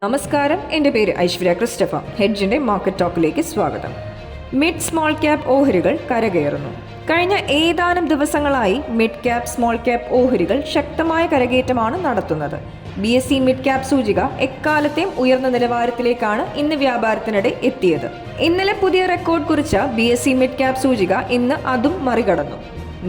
നമസ്കാരം, എൻ്റെ പേര് ഐശ്വര്യ ക്രിസ്റ്റഫ. ഹെഡ്ജിൻ്റെ മാർക്കറ്റ് ടോക്കിലേക്ക് സ്വാഗതം. മിഡ് സ്മോൾ ക്യാപ് ഓഹരികൾ കരകയറുന്നു. കഴിഞ്ഞ ഏതാനും ദിവസങ്ങളായി മിഡ് ക്യാപ് സ്മോൾ ക്യാപ് ഓഹരികൾ ശക്തമായ കരകയറ്റമാണ് നടത്തുന്നത്. BSE മിഡ് ക്യാപ് സൂചിക എക്കാലത്തെയും ഉയർന്ന നിലവാരത്തിലേക്കാണ് ഇന്ന് വ്യാപാരത്തിനിടെ എത്തിയത്. ഇന്നലെ പുതിയ റെക്കോർഡ് കുറിച്ച BSE മിഡ് ക്യാപ് സൂചിക ഇന്ന് അതും മറികടന്നു.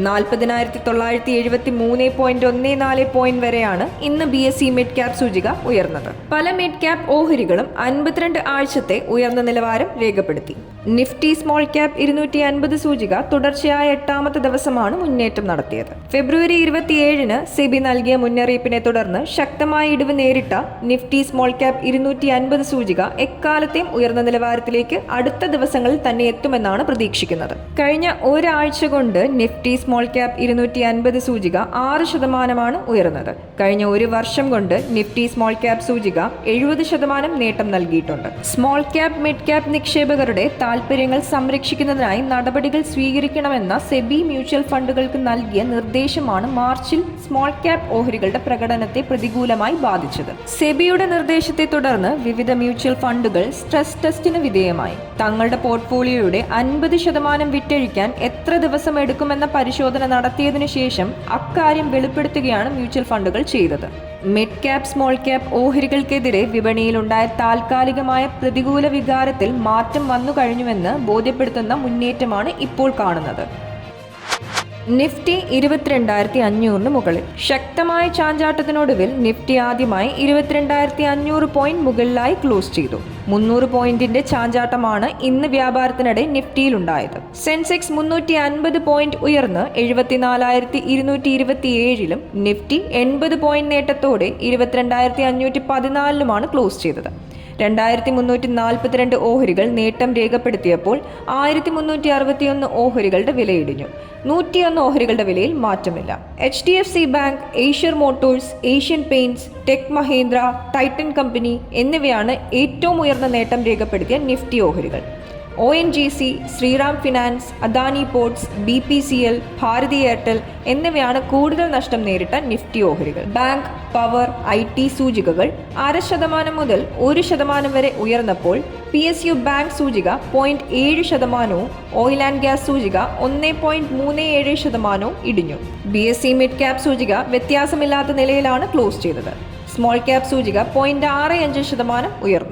40,973.14 പോയിന്റ് വരെയാണ് ഇന്ന് BSE മിഡ് ക്യാപ് സൂചിക ഉയർന്നത്. പല മിഡ് ക്യാപ് ഓഹരികളും 52 ആഴ്ചത്തെ ഉയർന്ന നിലവാരം രേഖപ്പെടുത്തി. നിഫ്റ്റി സ്മോൾ ക്യാപ് 250 സൂചിക തുടർച്ചയായ 8ാമത്തെ ദിവസമാണ് മുന്നേറ്റം നടത്തിയത്. ഫെബ്രുവരി 27-ന് സെബി നൽകിയ മുന്നറിയിപ്പിനെ തുടർന്ന് ശക്തമായ ഇടിവ് നേരിട്ട നിഫ്റ്റി സ്മോൾ ക്യാപ് 250 സൂചിക എക്കാലത്തെയും ഉയർന്ന നിലവാരത്തിലേക്ക് അടുത്ത ദിവസങ്ങളിൽ തന്നെ എത്തുമെന്നാണ് പ്രതീക്ഷിക്കുന്നത്. കഴിഞ്ഞ ഒരാഴ്ച കൊണ്ട് നിഫ്റ്റി സ്മോൾ ക്യാപ് 250 സൂചിക 6% ഉയർന്നത്. കഴിഞ്ഞ ഒരു വർഷം കൊണ്ട് നിഫ്റ്റി സ്മോൾ ക്യാപ് സൂചിക 70% നേട്ടം നൽകിയിട്ടുണ്ട്. സ്മോൾ ക്യാപ് മിഡ് ക്യാപ് നിക്ഷേപകരുടെ താൽപര്യങ്ങൾ സംരക്ഷിക്കുന്നതിനായി നടപടികൾ സ്വീകരിക്കണമെന്ന സെബി മ്യൂച്വൽ ഫണ്ടുകൾക്ക് നൽകിയ നിർദ്ദേശമാണ് മാർച്ചിൽ സ്മോൾ ക്യാപ് ഓഹരികളുടെ പ്രകടനത്തെ പ്രതികൂലമായി ബാധിച്ചത്. സെബിയുടെ നിർദ്ദേശത്തെ തുടർന്ന് വിവിധ മ്യൂച്വൽ ഫണ്ടുകൾ സ്ട്രെസ് ടെസ്റ്റിന് വിധേയമായി. തങ്ങളുടെ പോർട്ട്ഫോളിയോയുടെ 50% വിറ്റഴിക്കാൻ എത്ര ദിവസം എടുക്കുമെന്ന പരിശോധന നടത്തിയതിനു ശേഷം അക്കാര്യം വെളിപ്പെടുത്തുകയാണ് മ്യൂച്വൽ ഫണ്ടുകൾ ചെയ്തത്. മിഡ് ക്യാപ് സ്മോൾ ക്യാപ് ഓഹരികൾക്കെതിരെ വിപണിയിലുണ്ടായ താൽക്കാലികമായ പ്രതികൂല വികാരത്തിൽ മാറ്റം വന്നു കഴിഞ്ഞുവെന്ന് ബോധ്യപ്പെടുത്തുന്ന മുന്നേറ്റമാണ് ഇപ്പോൾ കാണുന്നത്. നിഫ്റ്റി 22,500-ന് മുകളിൽ. ശക്തമായ ചാഞ്ചാട്ടത്തിനൊടുവിൽ നിഫ്റ്റി ആദ്യമായി 22,500 പോയിന്റ് മുകളിലായി ക്ലോസ് ചെയ്തു. 300 പോയിന്റിന്റെ ചാഞ്ചാട്ടമാണ് ഇന്ന് വ്യാപാരത്തിനിടെ നിഫ്റ്റിയിലുണ്ടായത്. സെൻസെക്സ് 350 പോയിന്റ് ഉയർന്ന് 74,227-ലും നിഫ്റ്റി 80 പോയിന്റ് നേട്ടത്തോടെ 22,514-ലുമാണ് ക്ലോസ് ചെയ്തത്. 2,342 ഓഹരികൾ നേട്ടം രേഖപ്പെടുത്തിയപ്പോൾ 1,361 ഓഹരികളുടെ വിലയിടിഞ്ഞു. 101 ഓഹരികളുടെ വിലയിൽ മാറ്റമില്ല. HDFC bank, Eicher Motors, Asian Paints, Tech Mahindra, Titan Company എന്നിവയാണ് ഏറ്റവും ഉയർന്ന നേട്ടം രേഖപ്പെടുത്തിയ നിഫ്റ്റി ഓഹരികൾ. ONGC, Shriram Finance, Adani Ports, BPCL, Bharti Airtel എന്നിവയാണ് കൂടുതൽ നഷ്ടം നേരിട്ട നിഫ്റ്റി ഓഹരികൾ. ബാങ്ക്, പവർ, IT സൂചികകൾ 0.5% മുതൽ 1% വരെ ഉയർന്നപ്പോൾ PSU ബാങ്ക് സൂചിക 0.7%, ഓയിൽ ആൻഡ് ഗ്യാസ് സൂചിക 1.37% ഇടിഞ്ഞു. BSE മിഡ് ക്യാപ് സൂചിക വ്യത്യാസമില്ലാത്ത നിലയിലാണ് ക്ലോസ് ചെയ്തത്. സ്മോൾ ക്യാപ് സൂചിക 0.65% ഉയർന്നു.